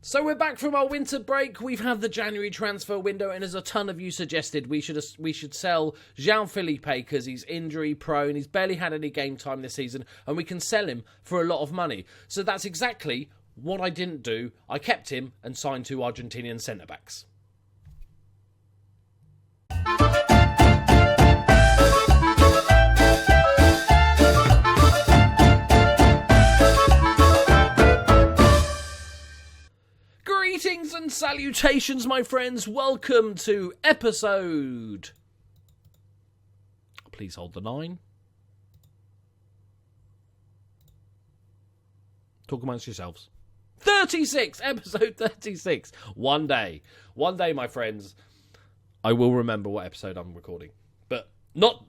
So we're back from our winter break. We've had the January transfer window, and as a ton of you suggested, we should sell João-Felipe because he's injury prone. He's barely had any game time this season, and we can sell him for a lot of money. So that's exactly what I didn't do. I kept him and signed 2 Argentinian centre backs. Greetings and salutations, my friends. Welcome to episode... Please hold the 9. Talk amongst yourselves. 36! Episode 36. One day, my friends, I will remember what episode I'm recording. But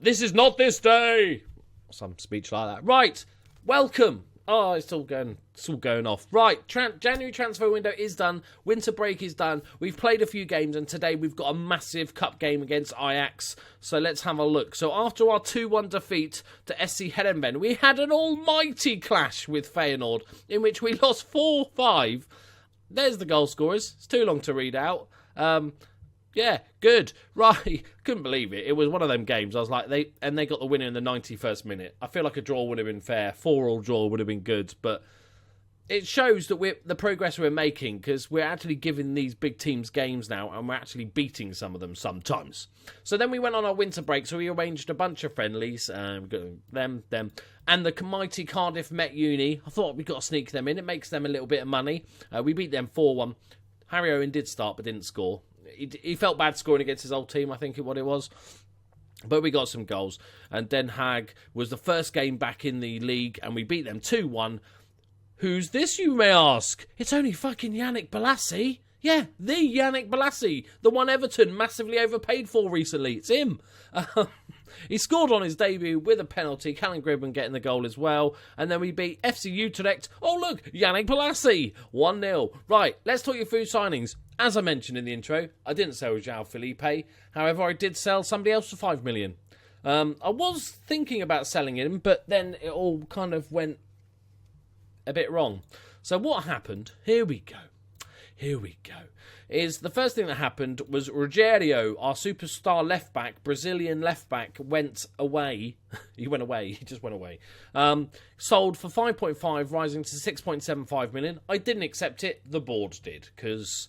this is not this day! Some speech like that. Right, welcome. Oh, it's all going off. Right, January transfer window is done. Winter break is done. We've played a few games, and today we've got a massive cup game against Ajax. So let's have a look. So after our 2-1 defeat to SC Heerenveen, we had an almighty clash with Feyenoord, in which we lost 4-5. There's the goal scorers. It's too long to read out. Yeah, good. Right, couldn't believe it. It was one of them games. I was like, they got the winner in the 91st minute. I feel like a draw would have been fair. 4-4 draw would have been good, but it shows that the progress we're making, because we're actually giving these big teams games now, and we're actually beating some of them sometimes. So then we went on our winter break, so we arranged a bunch of friendlies, them, and the mighty Cardiff Met Uni. I thought we've got to sneak them in. It makes them a little bit of money. We beat them 4-1. Harry Owen did start, but didn't score. He felt bad scoring against his old team, I think what it was. But we got some goals. And Den Haag was the first game back in the league, and we beat them 2-1. Who's this, you may ask? It's only fucking Yannick Bolasie. Yeah, the Yannick Bolasie. The one Everton massively overpaid for recently. It's him. He scored on his debut with a penalty. Callum Gribben getting the goal as well. And then we beat FC Utrecht. Oh, look, Yannick Bolasie. 1-0. Right, let's talk your food signings. As I mentioned in the intro, I didn't sell João-Felipe. However, I did sell somebody else for 5 million. I was thinking about selling him, but then it all kind of went a bit wrong. So what happened? Here we go. Is the first thing that happened was Rogério, our superstar left-back, Brazilian left-back, went away. He just went away. Sold for 5.5, rising to 6.75 million. I didn't accept it. The board did, because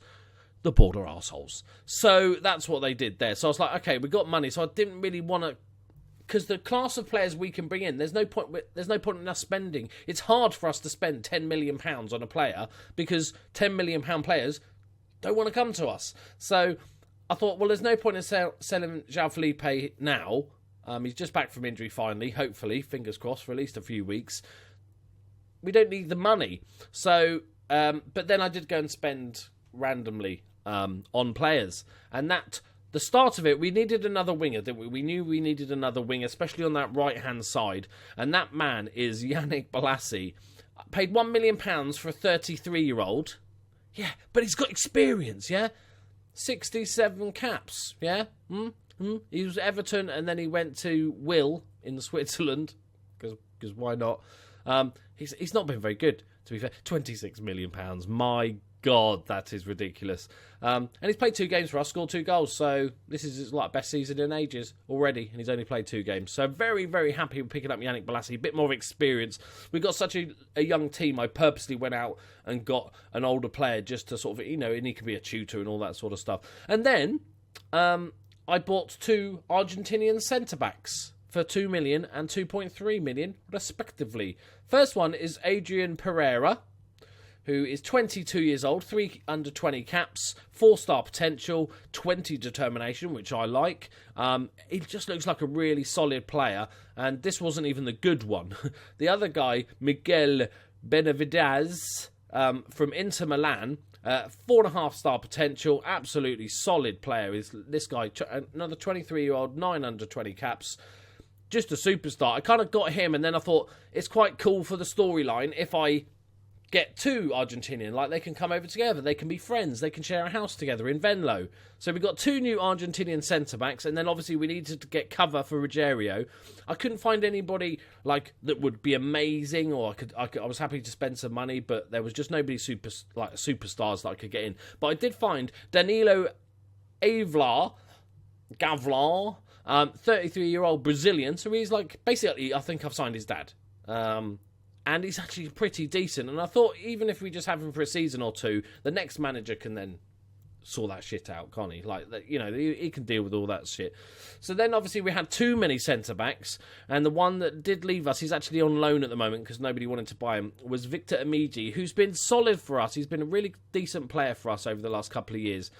the board are arseholes. So that's what they did there. So I was like, okay, we got money. So I didn't really want to, because the class of players we can bring in, there's no point in us spending. It's hard for us to spend £10 million on a player, because £10 million players don't want to come to us. So I thought, well, there's no point in selling João-Felipe now. He's just back from injury finally, hopefully, fingers crossed, for at least a few weeks. We don't need the money. So, but then I did go and spend randomly on players. And the start of it, we needed another winger, didn't we? We knew we needed another winger, especially on that right-hand side. And that man is Yannick Bolasie. Paid £1 million for a 33-year-old. Yeah, but he's got experience, yeah? 67 caps, yeah? He was at Everton, and then he went to Will in Switzerland, because why not? He's not been very good, to be fair. £26 million. My God, that is ridiculous. And he's played 2 games for us, scored 2 goals, so this is his best season in ages already, and he's only played 2 games. So very, very happy with picking up Yannick Bolasie, a bit more experience. We've got such a young team, I purposely went out and got an older player just to sort of, and he could be a tutor and all that sort of stuff. And then I bought 2 Argentinian centre-backs for 2 million and 2.3 million, respectively. First one is Adrian Pereira, who is 22 years old, 3 under-20 caps, 4-star potential, 20 determination, which I like. He just looks like a really solid player, and this wasn't even the good one. The other guy, Miguel Benavidez, from Inter Milan, 4.5-star potential, absolutely solid player. Is this guy, another 23-year-old, 9 under-20 caps, just a superstar. I kind of got him, and then I thought, it's quite cool for the storyline if I get two Argentinian. Like, they can come over together. They can be friends. They can share a house together in Venlo. So we've got two new Argentinian centre-backs, and then obviously we needed to get cover for Ruggiero. I couldn't find anybody, like, that would be amazing, or I was happy to spend some money, but there was just nobody superstars that I could get in. But I did find Danilo Gavlar, 33-year-old Brazilian, so he's like, basically, I think I've signed his dad. And he's actually pretty decent. And I thought, even if we just have him for a season or two, the next manager can then sort that shit out, can't he? Like, you know, he can deal with all that shit. So then, obviously, we had too many centre-backs. And the one that did leave us, he's actually on loan at the moment because nobody wanted to buy him, was Victor Amigi, who's been solid for us. He's been a really decent player for us over the last couple of years.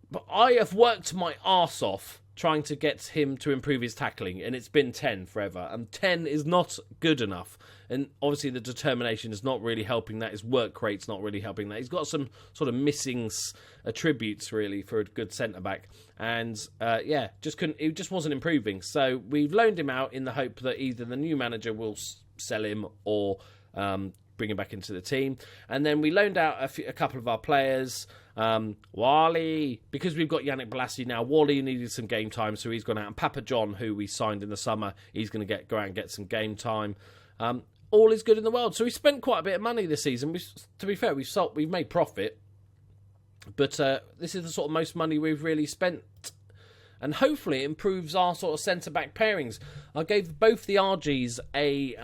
But I have worked my arse off trying to get him to improve his tackling, and it's been 10 forever, and 10 is not good enough, and obviously the determination is not really helping that, his work rate's not really helping that. He's got some sort of missing attributes, really, for a good centre-back, and it just wasn't improving, so we've loaned him out in the hope that either the new manager will sell him or bring him back into the team, and then we loaned out a couple of our players. Wally, because we've got Yannick Bolasie now, Wally needed some game time, so he's gone out, and Papa John, who we signed in the summer, he's going to go out and get some game time. All is good in the world. So we spent quite a bit of money this season. To be fair, we've made profit, but this is the sort of most money we've really spent, and hopefully it improves our sort of centre-back pairings. I gave both the RGs a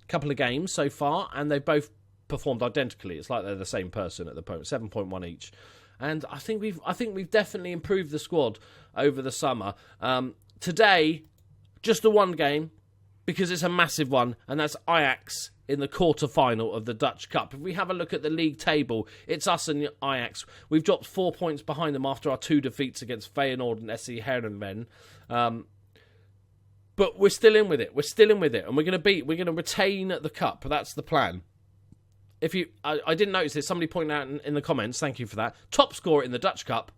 couple of games so far, and they both performed identically. It's like they're the same person at the moment, 7.1 each. And I think we've definitely improved the squad over the summer. Today, just the one game, because it's a massive one, and that's Ajax in the quarter-final of the Dutch Cup. If we have a look at the league table, it's us and Ajax. We've dropped 4 points behind them after our 2 defeats against Feyenoord and SC Heerenveen. But we're still in with it. And we're going to retain the cup. That's the plan. I didn't notice this. Somebody pointed out in the comments. Thank you for that. Top scorer in the Dutch Cup.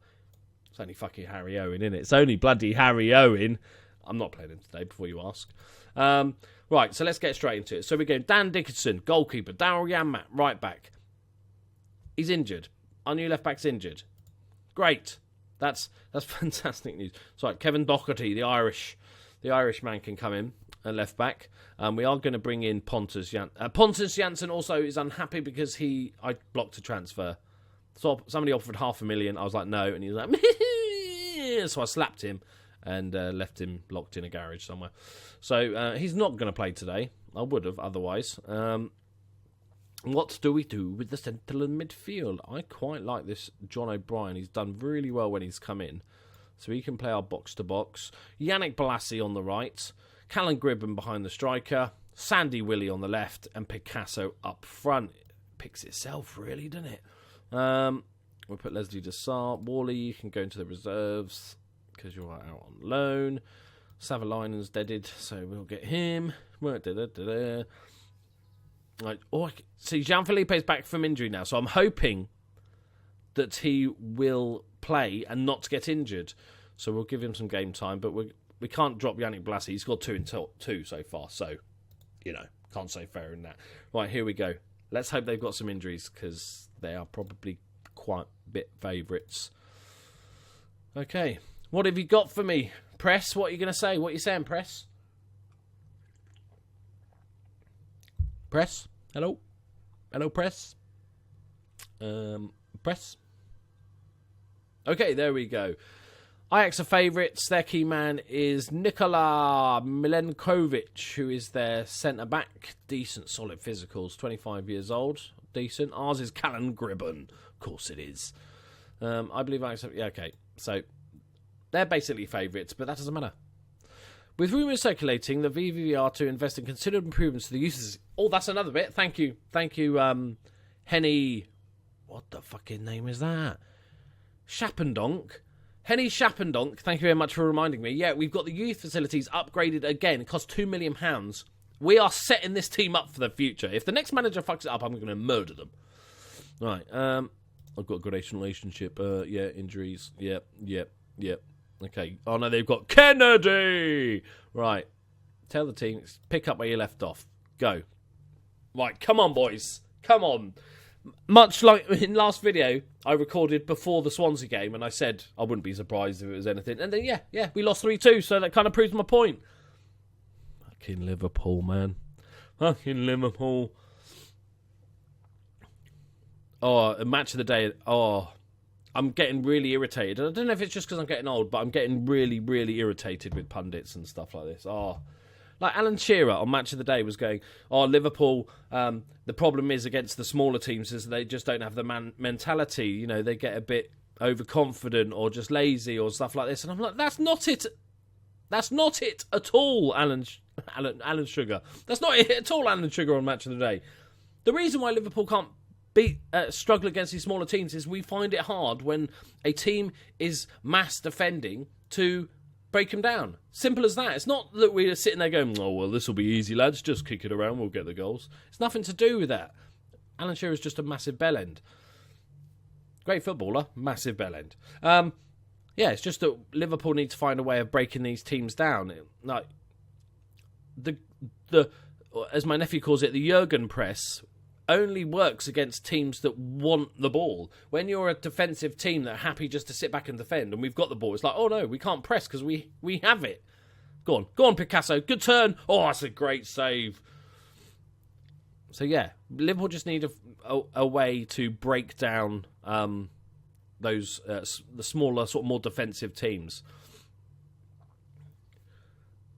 It's only fucking Harry Owen, isn't it? It's only bloody Harry Owen. I'm not playing him today, before you ask. Right, so let's get straight into it. So we go Dan Dickinson, goalkeeper. Daryl Janmat, right back. He's injured. Our new left back's injured. Great. That's fantastic news. So Kevin Doherty, the Irish man, can come in. A left back. We are going to bring in Pontus Janssen. Pontus Janssen also is unhappy because I blocked a transfer. So somebody offered $500,000. I was like, no. And he was like, so I slapped him and left him locked in a garage somewhere. So he's not going to play today. I would have otherwise. What do we do with the central midfield? I quite like this John O'Brien. He's done really well when he's come in. So he can play our box-to-box. Yannick Bolasie on the right. Callum Gribben behind the striker, Sandy Willie on the left, and Picasso up front. It picks itself, really, doesn't it? We'll put Leslie Dessart. Wally, you can go into the reserves because you're out on loan. Savalainen's deaded, so we'll get him. Right, see, Jean-Philippe's back from injury now, so I'm hoping that he will play and not get injured. So we'll give him some game time, but we can't drop Yannick Bolasie. He's got 2 so far, so, can't say fairer than that. Right, here we go. Let's hope they've got some injuries, because they are probably quite a bit favourites. Okay, what have you got for me, Press? What are you going to say? What are you saying, Press? Press? Hello? Hello, Press? Press? Okay, there we go. Ajax are favourites. Their key man is Nikola Milenkovic, who is their centre-back. Decent, solid physicals. 25 years old. Decent. Ours is Callum Gribben. Of course it is. I believe Ajax... Yeah, okay. So, they're basically favourites, but that doesn't matter. With rumours circulating, the VVV are to invest in considerable improvements to the uses... Oh, that's another bit. Thank you, Henny... What the fucking name is that? Schapendonk. Henny Schapendonk, thank you very much for reminding me. Yeah, we've got the youth facilities upgraded again. It cost £2 million. We are setting this team up for the future. If the next manager fucks it up, I'm going to murder them. Right, I've got a gradation relationship. Injuries. Yep. Okay. Oh, no, they've got Kennedy! Right. Tell the team, pick up where you left off. Go. Right, come on, boys. Come on. Much like in last video, I recorded before the Swansea game, and I said I wouldn't be surprised if it was anything. And then, yeah, we lost 3-2, so that kind of proves my point. Fucking Liverpool, man. Fucking Liverpool. Oh, a match of the day. Oh, I'm getting really irritated. I don't know if it's just because I'm getting old, but I'm getting really, really irritated with pundits and stuff like this. Oh, like Alan Shearer on Match of the Day was going, oh, Liverpool, the problem is against the smaller teams is they just don't have the mentality. You know, they get a bit overconfident or just lazy or stuff like this. And I'm like, that's not it. That's not it at all, Alan Sugar. That's not it at all, Alan Sugar on Match of the Day. The reason why Liverpool can't struggle against these smaller teams is we find it hard when a team is mass defending to break them down. Simple as that. It's not that we're sitting there going, oh, well, this will be easy, lads. Just kick it around. We'll get the goals. It's nothing to do with that. Alan Shearer's just a massive bellend. Great footballer. Massive bellend. Yeah, it's just that Liverpool need to find a way of breaking these teams down. Like, the as my nephew calls it, the Jurgen press only works against teams that want the ball. When you're a defensive team that are happy just to sit back and defend, and we've got the ball, it's like, oh no, we can't press because we have it. Go on, Picasso. Good turn. Oh, that's a great save. So yeah, Liverpool just need a way to break down those the smaller, sort of more defensive teams.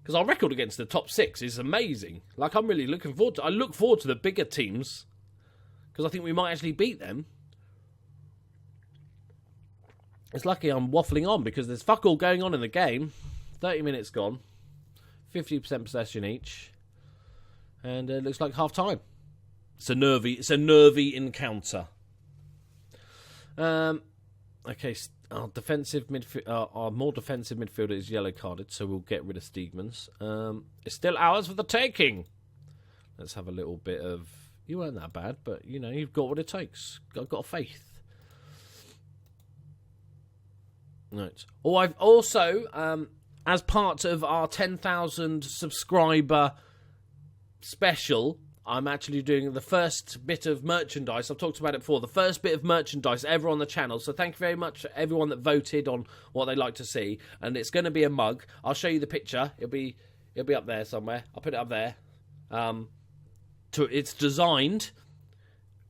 Because our record against the top six is amazing. Like, I'm really looking forward to. I look forward to the bigger teams because I think we might actually beat them. It's lucky I'm waffling on because there's fuck all going on in the game. 30 minutes gone. 50% possession each. And it looks like half time. It's a nervy encounter. Okay, our more defensive midfielder is yellow carded, so we'll get rid of Steegmans. It's still ours for the taking. Let's have a little bit of. You weren't that bad, but you know you've got what it takes. I've got faith. Right. Oh, I've also, as part of our 10,000 subscriber special, I'm actually doing the first bit of merchandise. I've talked about it before. The first bit of merchandise ever on the channel. So thank you very much to everyone that voted on what they'd like to see. And it's going to be a mug. I'll show you the picture. It'll be up there somewhere. I'll put it up there. It's designed,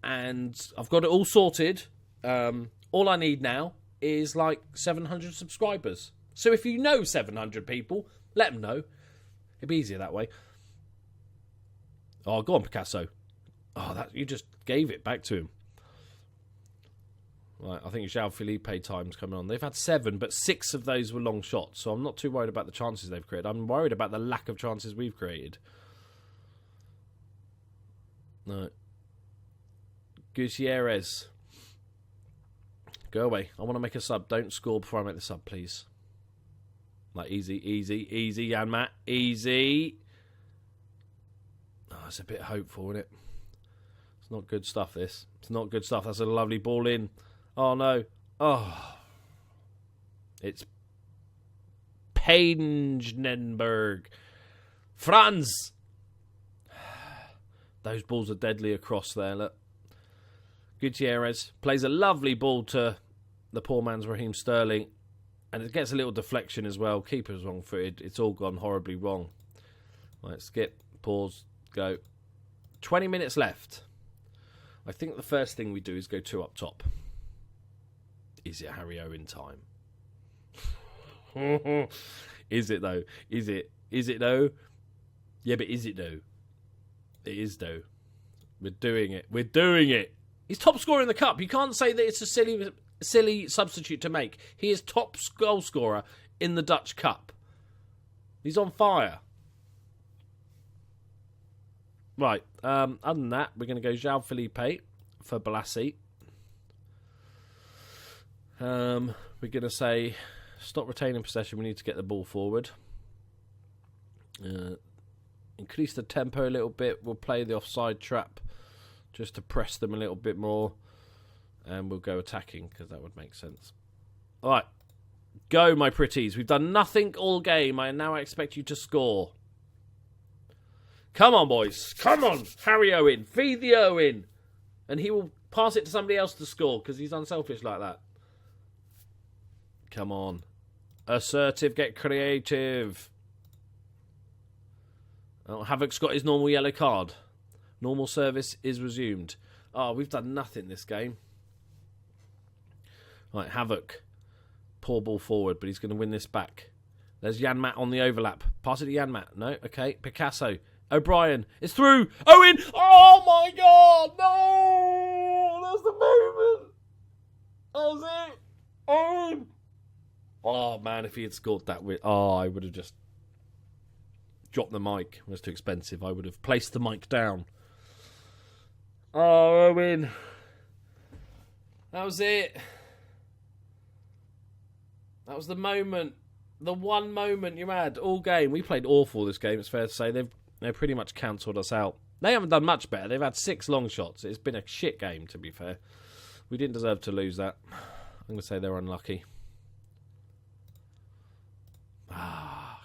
and I've got it all sorted. All I need now is like 700 subscribers. So if you know 700 people, let them know. It'd be easier that way. Oh, go on, Picasso. Oh, that you just gave it back to him. Right, I think João Felipe time's coming on. They've had 7, but 6 of those were long shots, so I'm not too worried about the chances they've created. I'm worried about the lack of chances we've created. No. Gutierrez. Go away. I want to make a sub. Don't score before I make the sub, please. Like, easy, Jan Matt. Easy. Oh, it's a bit hopeful, isn't it? It's not good stuff, this. It's not good stuff. That's a lovely ball in. Oh, no. Oh. It's Pagenberg. Franz. Those balls are deadly across there, look. Gutierrez plays a lovely ball to the poor man's Raheem Sterling. And it gets a little deflection as well. Keeper's wrong-footed. It's all gone horribly wrong. Right, skip, pause, go. 20 minutes left. I think the first thing we do is go 2 up top. Is it Harry Owen time? Is it, though? Is it? Is it, though? Yeah, but is it, though? It is, though. We're doing it. We're doing it. He's top scorer in the cup. You can't say that it's a silly substitute to make. He is top goal scorer in the Dutch Cup. He's on fire. Right. Other than that, we're going to go João Felipe for Balassi. We're going to say stop retaining possession. We need to get the ball forward. Increase the tempo a little bit. We'll play the offside trap just to press them a little bit more. And we'll go attacking because that would make sense. All right. Go, my pretties. We've done nothing all game. I now expect you to score. Come on, boys. Come on. Harry Owen. Feed the Owen. And he will pass it to somebody else to score because he's unselfish like that. Come on. Assertive, get creative. Oh, Havoc's got his normal yellow card. Normal service is resumed. Oh, we've done nothing this game. Right, Havoc. Poor ball forward, but he's going to win this back. There's Janmat on the overlap. Pass it to Janmat. No, okay. Picasso. O'Brien. It's through. Owen. Oh, my God. No. That's the moment. That was it. Owen. Oh, man, if he had scored that win. Oh, I would have just dropped the mic. It was too expensive. I would have placed the mic down. Oh, Owen. That was it. That was the moment. The one moment you had all game. We played awful this game, it's fair to say. They've pretty much cancelled us out. They haven't done much better. They've had 6 long shots. It's been a shit game, to be fair. We didn't deserve to lose that. I'm going to say they're unlucky.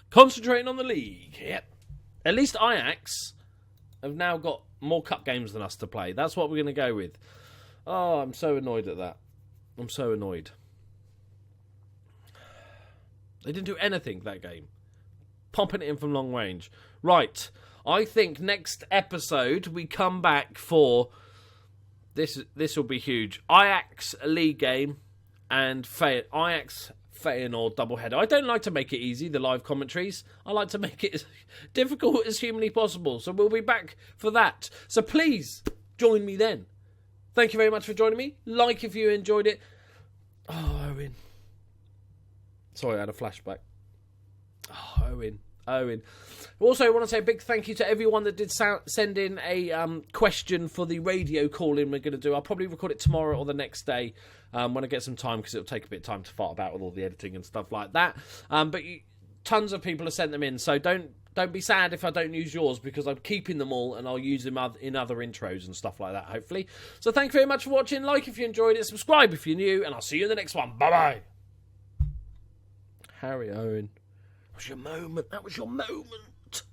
Concentrating on the league. Yep. At least Ajax have now got more cup games than us to play. That's what we're going to go with. Oh, I'm so annoyed at that. I'm so annoyed. They didn't do anything that game. Pumping it in from long range. Right. I think next episode we come back for this will be huge. Ajax league game and Ajax Feyenoord doubleheader. I don't like to make it easy, the live commentaries. I like to make it as difficult as humanly possible. So we'll be back for that. So please join me then. Thank you very much for joining me. Like if you enjoyed it. Oh, Owen. Sorry, I had a flashback. Oh, Owen. Also, I want to say a big thank you to everyone that did send in a question for the radio call-in we're going to do. I'll probably record it tomorrow or the next day when I get some time, because it'll take a bit of time to fart about with all the editing and stuff like that. But tons of people have sent them in, so don't be sad if I don't use yours, because I'm keeping them all and I'll use them in other intros and stuff like that, hopefully. So thank you very much for watching. Like if you enjoyed it, subscribe if you're new, and I'll see you in the next one. Bye-bye. Harry Owen. That was your moment.